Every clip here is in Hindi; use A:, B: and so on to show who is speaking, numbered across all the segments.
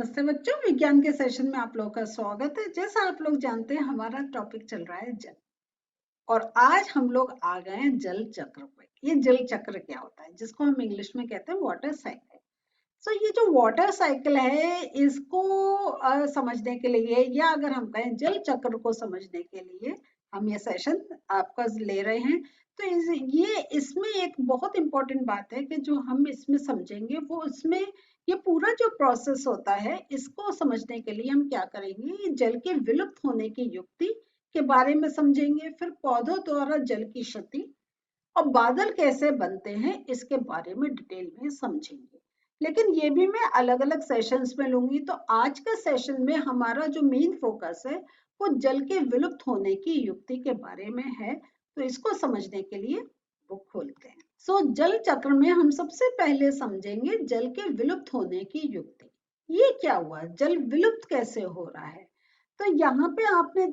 A: नमस्ते बच्चों, विज्ञान के सेशन में आप लोगों का स्वागत है। जैसा आप लोग जानते हैं हमारा टॉपिक चल रहा है जल, और आज हम लोग आ गए हैं जल चक्र पे। ये जल चक्र क्या होता है, जिसको हम इंग्लिश में कहते हैं वाटर साइकिल। सो ये जो वाटर साइकिल है, इसको समझने के लिए, या अगर हम कहें जल चक्र को समझने के लिए हम ये सेशन आपका ले रहे हैं। तो इसमें एक बहुत इंपॉर्टेंट बात है कि जो हम इसमें समझेंगे वो इसमें ये पूरा जो प्रोसेस होता है, इसको समझने के लिए हम क्या करेंगे, ये जल के विलुप्त होने की युक्ति के बारे में समझेंगे, फिर पौधों द्वारा जल की क्षति और बादल कैसे बनते हैं इसके बारे में डिटेल में समझेंगे। लेकिन ये भी मैं अलग अलग सेशंस में लूंगी। तो आज का सेशन में हमारा जो मेन फोकस है वो जल के विलुप्त होने की युक्ति के बारे में है। तो इसको समझने के लिए बुक खोलते हैं। जल चक्र में हम सबसे पहले समझेंगे जल के विलुप्त होने की युक्ति। ये क्या हुआ, जल विलुप्त कैसे हो रहा है। तो यहाँ पे आपने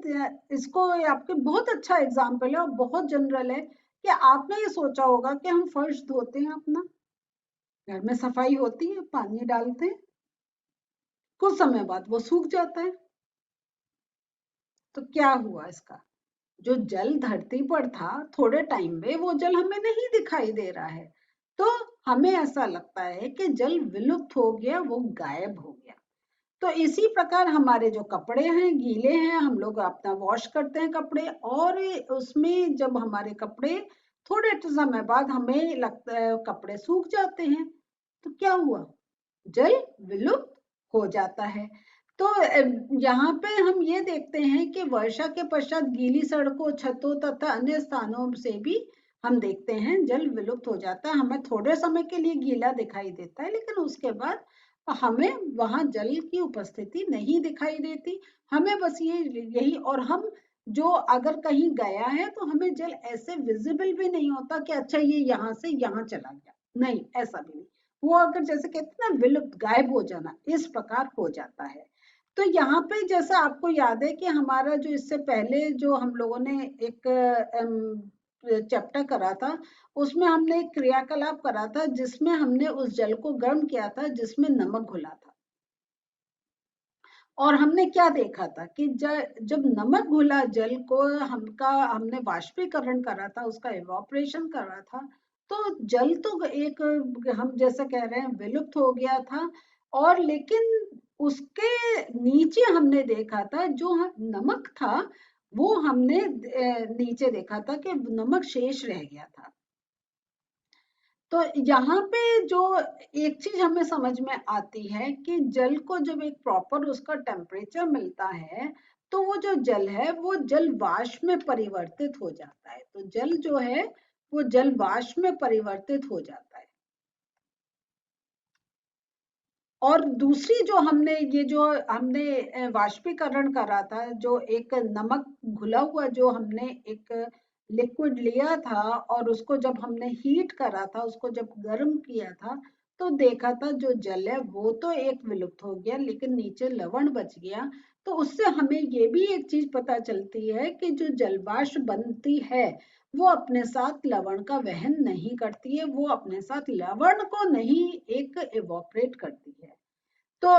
A: इसको, आपके बहुत अच्छा एग्जाम्पल है और बहुत जनरल है कि आपने ये सोचा होगा कि हम फर्श धोते हैं, अपना घर में सफाई होती है, पानी डालते हैं, कुछ समय बाद वो सूख जाता है। तो क्या हुआ, इसका जो जल धरती पर था थोड़े टाइम में वो जल हमें नहीं दिखाई दे रहा है। तो हमें ऐसा लगता है कि जल विलुप्त हो गया, वो गायब हो गया। तो इसी प्रकार हमारे जो कपड़े हैं, गीले हैं, हम लोग अपना वॉश करते हैं कपड़े, और उसमें जब हमारे कपड़े थोड़े समय बाद हमें लगता है कपड़े सूख जाते हैं, तो क्या हुआ, जल विलुप्त हो जाता है। तो यहाँ पे हम ये देखते हैं कि वर्षा के पश्चात गीली सड़कों, छतों तथा अन्य स्थानों से भी हम देखते हैं जल विलुप्त हो जाता है। हमें थोड़े समय के लिए गीला दिखाई देता है, लेकिन उसके बाद हमें वहां जल की उपस्थिति नहीं दिखाई देती। हमें बस यही, और हम जो अगर कहीं गया है तो हमें जल ऐसे विजिबल भी नहीं होता कि अच्छा ये यहाँ से यहाँ चला गया, नहीं, ऐसा भी नहीं। वो अगर जैसे कहते हैं ना विलुप्त, गायब हो जाना, इस प्रकार हो जाता है। तो यहाँ पे जैसा आपको याद है कि हमारा जो इससे पहले जो हम लोगों ने एक चैप्टर करा था, उसमें हमने एक क्रियाकलाप करा था जिसमें हमने उस जल को गर्म किया था जिसमें नमक घुला था। और हमने क्या देखा था कि जब नमक घुला जल को हमने वाष्पीकरण करा था, उसका इवापोरेशन करा था, तो जल तो एक, हम जैसा कह रहे हैं, विलुप्त हो गया था। और लेकिन उसके नीचे हमने देखा था जो नमक था, वो हमने नीचे देखा था कि नमक शेष रह गया था। तो यहाँ पे जो एक चीज हमें समझ में आती है कि जल को जब एक प्रॉपर उसका टेम्परेचर मिलता है, तो वो जो जल है वो जल वाष्प में परिवर्तित हो जाता है। तो जल जो है वो जल वाष्प में परिवर्तित हो जाता है। और दूसरी जो हमने वाष्पीकरण करा था, जो एक नमक घुला हुआ जो हमने एक लिक्विड लिया था और उसको जब हमने हीट करा था, उसको जब गर्म किया था, तो देखा था जो जल है वो तो एक विलुप्त हो गया, लेकिन नीचे लवण बच गया। तो उससे हमें ये भी एक चीज पता चलती है कि जो जलवाष्प बनती है वो अपने साथ लवण का वहन नहीं करती है, वो अपने साथ लवण को नहीं एक इवोपरेट करती है। तो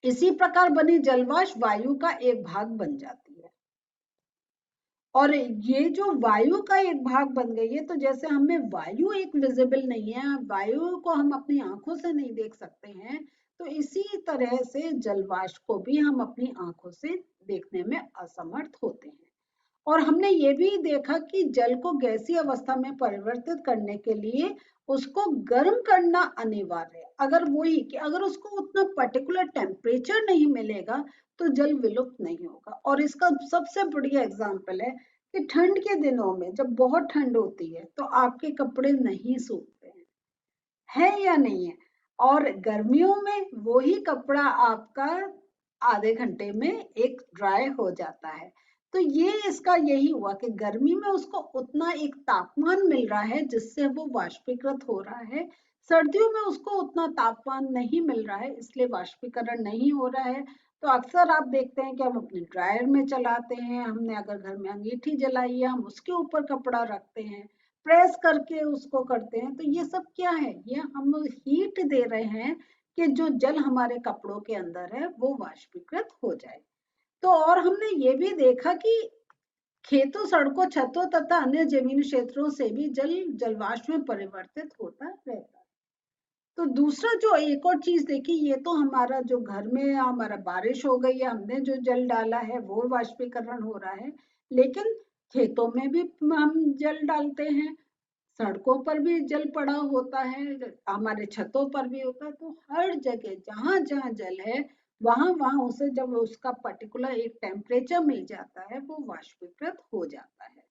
A: इसी प्रकार बनी जलवाष्प वायु का एक भाग बन जाती है। और ये जो वायु का एक भाग बन गई है, तो जैसे हमें वायु एक विजिबल नहीं है, वायु को हम अपनी आंखों से नहीं देख सकते हैं, तो इसी तरह से जलवाष्प को भी हम अपनी आंखों से देखने में असमर्थ होते हैं। और हमने ये भी देखा कि जल को गैसीय अवस्था में परिवर्तित करने के लिए उसको गर्म करना अनिवार्य है। अगर वही कि अगर उसको उतना पर्टिकुलर टेम्परेचर नहीं मिलेगा तो जल विलुप्त नहीं होगा। और इसका सबसे बढ़िया एग्जाम्पल है कि ठंड के दिनों में जब बहुत ठंड होती है तो आपके कपड़े नहीं सूखते हैं, है या नहीं है। और गर्मियों में वही कपड़ा आपका आधे घंटे में एक ड्राई हो जाता है। तो ये इसका यही हुआ कि गर्मी में उसको उतना एक तापमान मिल रहा है जिससे वो वाष्पीकृत हो रहा है, सर्दियों में उसको उतना तापमान नहीं मिल रहा है, इसलिए वाष्पीकरण नहीं हो रहा है। तो अक्सर आप देखते हैं कि हम अपने ड्रायर में चलाते हैं, हमने अगर घर में अंगीठी जलाई है हम उसके ऊपर कपड़ा रखते हैं, प्रेस करके उसको करते हैं। तो ये सब क्या है, ये हम हीट दे रहे हैं कि जो जल हमारे कपड़ों के अंदर है वो वाष्पीकृत हो जाए। तो और हमने ये भी देखा कि खेतों, सड़कों, छतों तथा अन्य जमीनी क्षेत्रों से भी जल जलवाष्प में परिवर्तित होता रहता है। तो दूसरा जो एक और चीज देखी, ये तो हमारा जो घर में हमारा बारिश हो गई है, हमने जो जल डाला है वो वाष्पीकरण हो रहा है, लेकिन खेतों में भी हम जल डालते हैं, सड़कों पर भी जल पड़ा होता है, हमारे छतों पर भी होता है। तो हर जगह जहां जहां जल है वहां वहां उसे जब उसका पर्टिकुलर एक टेम्परेचर मिल जाता है वो वाष्पीकृत हो जाता है।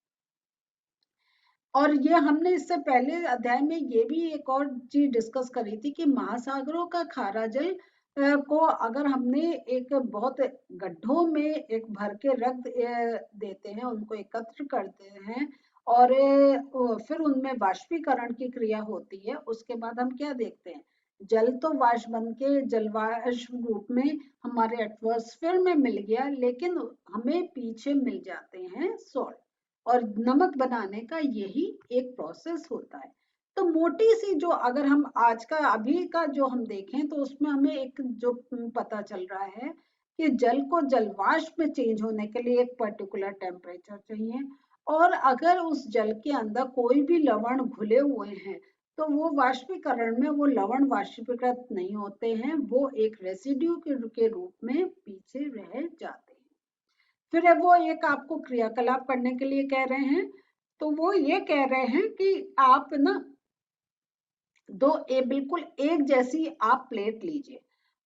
A: और ये हमने इससे पहले अध्याय में ये भी एक और चीज डिस्कस करी थी कि महासागरों का खारा जल को अगर हमने एक बहुत गड्ढों में एक भर के रख देते हैं, उनको एकत्र करते हैं और फिर उनमें वाष्पीकरण की क्रिया होती है, उसके बाद हम क्या देखते हैं, जल तो वाष्प बन के जलवाष्प रूप में हमारे एटमॉस्फेयर में मिल गया, लेकिन हमें पीछे मिल जाते हैं सॉल्ट, और नमक बनाने का यही एक प्रोसेस होता है। तो मोटी सी जो अगर हम आज का अभी का जो हम देखें तो उसमें हमें एक जो पता चल रहा है कि जल को जलवाष्प में चेंज होने के लिए एक पर्टिकुलर टेम्परेचर चाहिए, और अगर उस जल के अंदर कोई भी लवण घुले हुए हैं तो वो वाष्पीकरण में वो लवण वाष्पीकृत नहीं होते हैं, वो एक रेसिड्यू के रूप में पीछे रह जाते हैं। फिर वो एक आपको क्रियाकलाप करने के लिए कह रहे हैं, तो वो ये कह रहे हैं कि आप ना बिल्कुल एक जैसी आप प्लेट लीजिए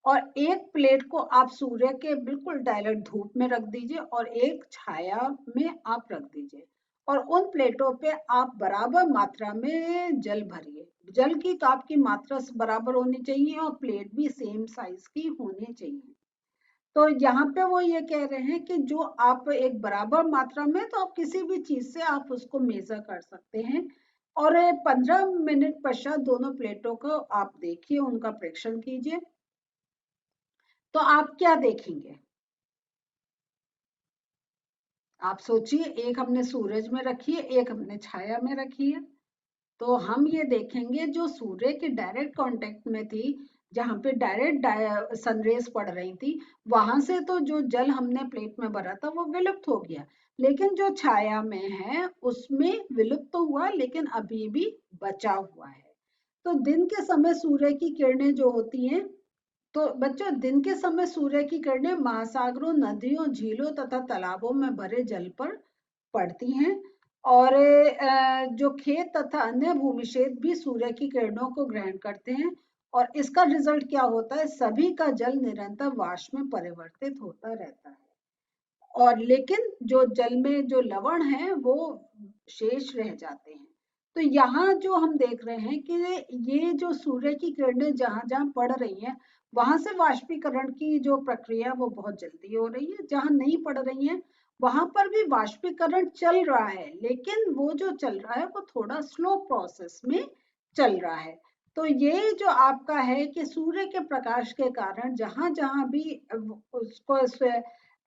A: और एक प्लेट को आप सूर्य के बिल्कुल डायरेक्ट धूप में रख दीजिए और एक छाया में आप रख दीजिए, और उन प्लेटों पे आप बराबर मात्रा में जल भरिए। जल की तो आपकी मात्रा बराबर होनी चाहिए और प्लेट भी सेम साइज की होनी चाहिए। तो यहाँ पे वो ये कह रहे हैं कि जो आप एक बराबर मात्रा में, तो आप किसी भी चीज से आप उसको मेजर कर सकते हैं, और 15 मिनट पश्चात दोनों प्लेटों को आप देखिए, उनका परीक्षण कीजिए। तो आप क्या देखेंगे, आप सोचिए, एक हमने सूरज में रखी है, एक हमने छाया में रखी है। तो हम ये देखेंगे जो सूर्य के डायरेक्ट कांटेक्ट में थी, जहां पे डायरेक्ट सनरेज पड़ रही थी, वहां से तो जो जल हमने प्लेट में भरा था वो विलुप्त हो गया, लेकिन जो छाया में है उसमें विलुप्त तो हुआ लेकिन अभी भी बचा हुआ है। तो दिन के समय सूर्य की किरणें जो होती हैं, तो बच्चों दिन के समय सूर्य की किरणें महासागरों, नदियों, झीलों तथा तालाबों में भरे जल पर पड़ती हैं, और जो खेत तथा अन्य भूमि क्षेत्र भी सूर्य की किरणों को ग्रहण करते हैं, और इसका रिजल्ट क्या होता है, सभी का जल निरंतर वाष्प में परिवर्तित होता रहता है, और लेकिन जो जल में जो लवण है वो शेष रह जाते हैं। तो यहाँ जो हम देख रहे हैं कि ये जो सूर्य की किरणें जहां जहां पड़ रही हैं वहां से वाष्पीकरण की जो प्रक्रिया वो बहुत जल्दी हो रही है, जहां नहीं पड़ रही है वहां पर भी वाष्पीकरण चल रहा है, लेकिन वो जो चल रहा है वो थोड़ा स्लो प्रोसेस में चल रहा है। तो ये जो आपका है कि सूर्य के प्रकाश के कारण जहां जहां भी उसको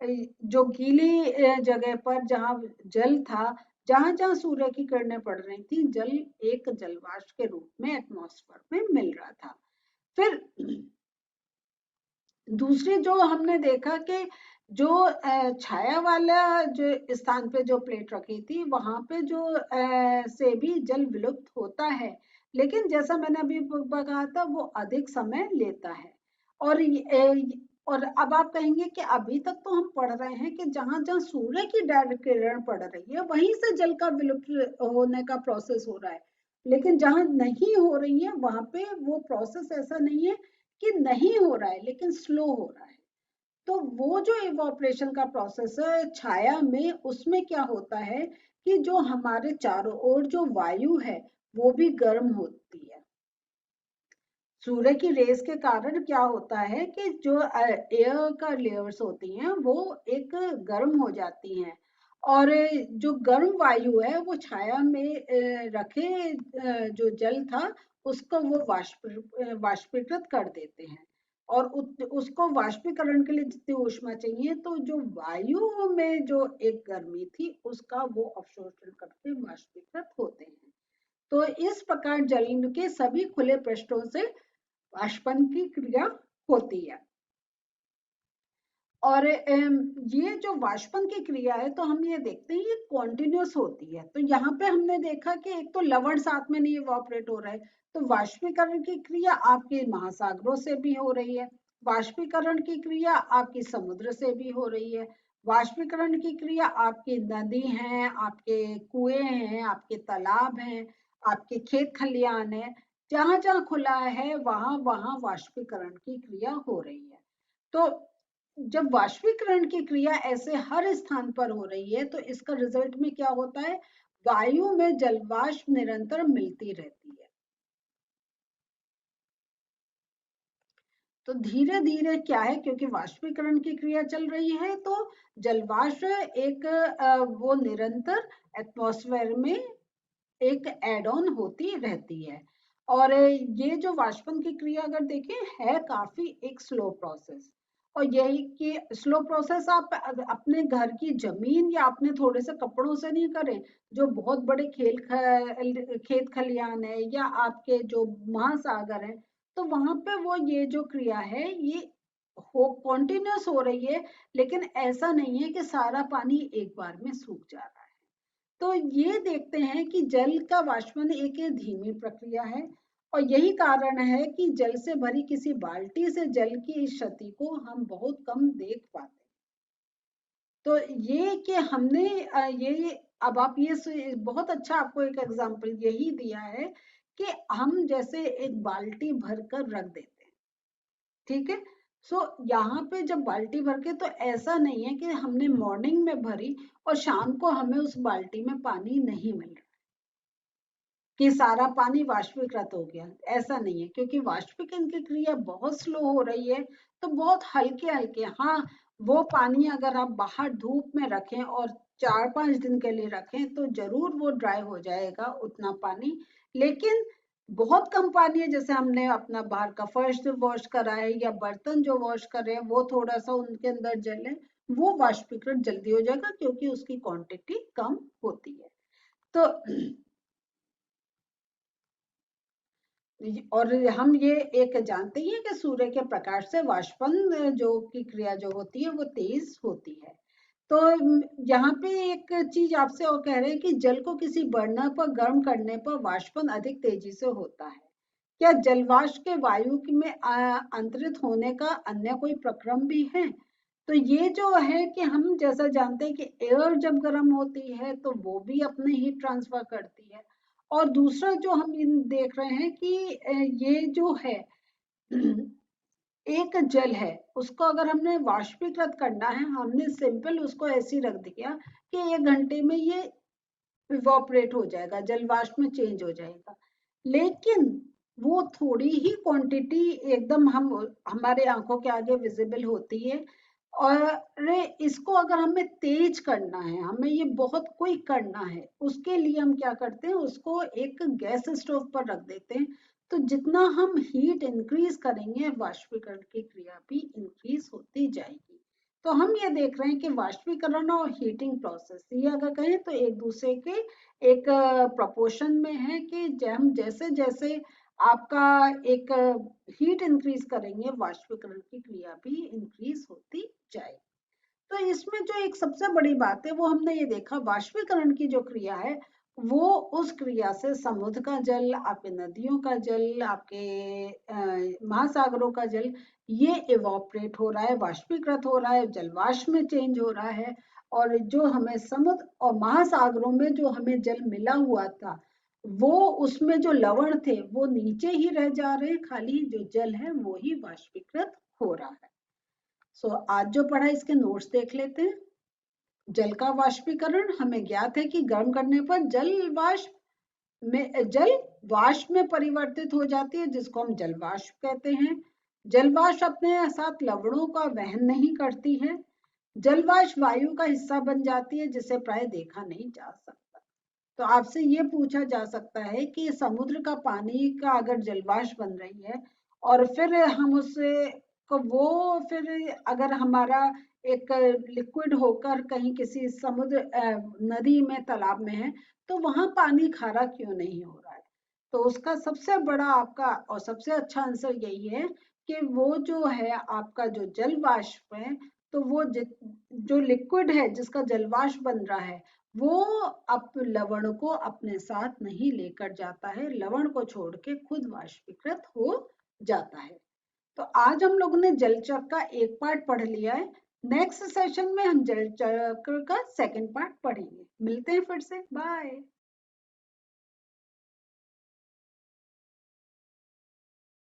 A: जो गीली जगह पर जहां जल था, जहां जहां सूर्य की किरणें पड़ रही थी, जल एक जलवाष्प के रूप में एटमॉस्फेयर में मिल रहा था। फिर दूसरी जो हमने देखा कि जो छाया वाला जो स्थान पे जो प्लेट रखी थी वहां पे जो से भी जल विलुप्त होता है, लेकिन जैसा मैंने अभी कहा था वो अधिक समय लेता है। और और अब आप कहेंगे कि अभी तक तो हम पढ़ रहे हैं कि जहां जहां सूर्य की डायरेक्ट किरण पड़ रही है वहीं से जल का विलुप्त होने का प्रोसेस हो रहा है, लेकिन जहां नहीं हो रही है वहां पे वो प्रोसेस ऐसा नहीं है कि नहीं हो रहा है, लेकिन स्लो हो रहा है। तो वो जो इवोपरेशन का प्रोसेस है छाया में, उसमें क्या होता है कि जो हमारे चारों ओर जो वायु है वो भी गर्म होती है। सूर्य की रेस के कारण क्या होता है कि जो एयर का लेयर्स होती हैं वो एक गर्म हो जाती हैं, और जो गर्म वायु है वो छाया में रखे जो जल था उसको वो वाष्पीकृत कर देते हैं, और उसको वाष्पीकरण के लिए जितनी ऊष्मा चाहिए तो जो वायु में जो एक गर्मी थी उसका वो अवशोषण करके वाष्पीकृत होते हैं। तो इस प्रकार जल के सभी खुले पृष्ठों से वाष्पन की क्रिया होती है। और ये जो वाष्पन की क्रिया है, तो हम ये देखते हैं ये कॉन्टिन्यूस होती है। तो यहाँ पे हमने देखा कि एक तो लवण साथ में नहीं इवोपरेट हो रहा है, तो वाष्पीकरण की क्रिया आपके महासागरों से भी हो रही है, वाष्पीकरण की क्रिया आपकी समुद्र से भी हो रही है, वाष्पीकरण की क्रिया आपकी नदी हैं, आपके कुएं हैं, आपके तालाब हैं, आपके खेत खलियान है, जहां जहां खुला है वहां वहां वाष्पीकरण की क्रिया हो रही है। तो जब वाष्पीकरण की क्रिया ऐसे हर स्थान पर हो रही है, तो इसका रिजल्ट में क्या होता है, वायु में जलवाष्प निरंतर मिलती रहती है। तो धीरे धीरे क्या है, क्योंकि वाष्पीकरण की क्रिया चल रही है, तो जलवाष्प एक वो निरंतर एटमॉस्फेयर में एक एड ऑन होती रहती है। और ये जो वाष्पन की क्रिया अगर देखें है काफी एक स्लो प्रोसेस। और यही कि स्लो प्रोसेस आप अपने घर की जमीन या अपने थोड़े से कपड़ों से नहीं करें, जो बहुत बड़े खेत खलियान है या आपके जो महासागर है, तो वहां पे वो ये जो क्रिया है ये हो कॉन्टिन्यूस हो रही है। लेकिन ऐसा नहीं है कि सारा पानी एक बार में सूख जा रहा है। तो ये देखते हैं कि जल का वाष्पन एक धीमी प्रक्रिया है। और यही कारण है कि जल से भरी किसी बाल्टी से जल की इस क्षति को हम बहुत कम देख पाते हैं। तो ये कि हमने ये अब आप ये बहुत अच्छा आपको एक एग्जांपल यही दिया है कि हम जैसे एक बाल्टी भरकर रख देते हैं, ठीक है। सो यहाँ पे जब बाल्टी भर के, तो ऐसा नहीं है कि हमने मॉर्निंग में भरी और शाम को हमें उस बाल्टी में पानी नहीं मिल रहा कि सारा पानी वाष्पीकृत हो गया, ऐसा नहीं है। क्योंकि वाष्पीकरण की क्रिया बहुत स्लो हो रही है, तो बहुत हल्के हल्के, हाँ, वो पानी अगर आप बाहर धूप में रखें और 4-5 दिन के लिए रखें, तो जरूर वो ड्राई हो जाएगा उतना पानी। लेकिन बहुत कम पानी है, जैसे हमने अपना बाहर का फर्श वॉश करा है या बर्तन जो वॉश कर रहे हैं, वो थोड़ा सा उनके अंदर जल है, वो वाष्पीकृत जल्दी हो जाएगा क्योंकि उसकी क्वांटिटी कम होती है। तो और हम ये एक जानते ही हैं कि सूर्य के प्रकाश से वाष्पन जो की क्रिया जो होती है वो तेज होती है। तो यहाँ पे एक चीज आपसे और कह रहे हैं कि जल को किसी बर्नर पर गर्म करने पर वाष्पन अधिक तेजी से होता है। क्या जलवाष्प के वायु में अंतरित होने का अन्य कोई प्रक्रम भी है? तो ये जो है कि हम जैसा जानते हैं कि एयर जब गर्म होती है तो वो भी अपने हीट ट्रांसफर करती है। और दूसरा जो हम इन देख रहे हैं कि ये जो है एक जल है, उसको अगर हमने वाष्पीकृत करना है, हमने सिंपल उसको ऐसे ही रख दिया कि 1 घंटे में ये इवोपरेट हो जाएगा, जल वाष्प में चेंज हो जाएगा। लेकिन वो थोड़ी ही क्वांटिटी एकदम हम हमारे आंखों के आगे विजिबल होती है। और इसको अगर हमें तेज करना है, हमें ये बहुत क्विक करना है, उसके लिए हम क्या करते हैं, उसको एक गैस स्टोव पर रख देते हैं। तो जितना हम हीट इंक्रीज करेंगे, वाष्पीकरण की क्रिया भी इंक्रीज होती जाएगी। तो हम ये देख रहे हैं कि वाष्पीकरण और हीटिंग प्रोसेस ये अगर कहें तो एक दूसरे के एक प्रपोर्शन में है कि हम जैसे जैसे आपका एक हीट इंक्रीज करेंगे, वाष्पीकरण की क्रिया भी इंक्रीज होती जाएगी। तो इसमें जो एक सबसे बड़ी बात है वो हमने ये देखा, वाष्पीकरण की जो क्रिया है वो उस क्रिया से समुद्र का जल, आपके नदियों का जल, आपके महासागरों का जल, ये इवोपरेट हो रहा है, वाष्पीकृत हो रहा है, जलवाष्प में चेंज हो रहा है। और जो हमें समुद्र और महासागरों में जो हमें जल मिला हुआ था, वो उसमें जो लवण थे वो नीचे ही रह जा रहे हैं, खाली जो जल है वो ही वाष्पीकृत हो रहा है। सो आज जो पढ़ा इसके नोट्स देख लेते हैं। जल का वाष्पीकरण हमें ज्ञात है कि गर्म करने पर जल वाष्प में परिवर्तित हो जाती है, जिसको हम जल वाष्प कहते हैं। जल वाष्प अपने साथ लवणों का वहन नहीं करती है। जल वाष्प वायु का हिस्सा बन जाती है, जिसे प्राय देखा नहीं जा सकता। तो आपसे ये पूछा जा सकता है कि समुद्र का पानी का अगर जलवाष्प बन रही है और फिर हम उससे को वो फिर अगर हमारा एक लिक्विड होकर कहीं किसी समुद्र नदी में तालाब में है, तो वहां पानी खारा क्यों नहीं हो रहा है? तो उसका सबसे बड़ा आपका और सबसे अच्छा आंसर यही है कि वो जो है आपका जो जल वाष्प है, तो वो जो लिक्विड है जिसका जल वाष्प बन रहा है, वो अब लवण को अपने साथ नहीं लेकर जाता है, लवण को छोड़ के खुद वाष्पीकृत हो जाता है। तो आज हम लोगों ने जल चक्र का एक पार्ट पढ़ लिया है। नेक्स्ट सेशन में हम जल चक्र का सेकंड पार्ट पढ़ेंगे। मिलते हैं फिर से, बाय।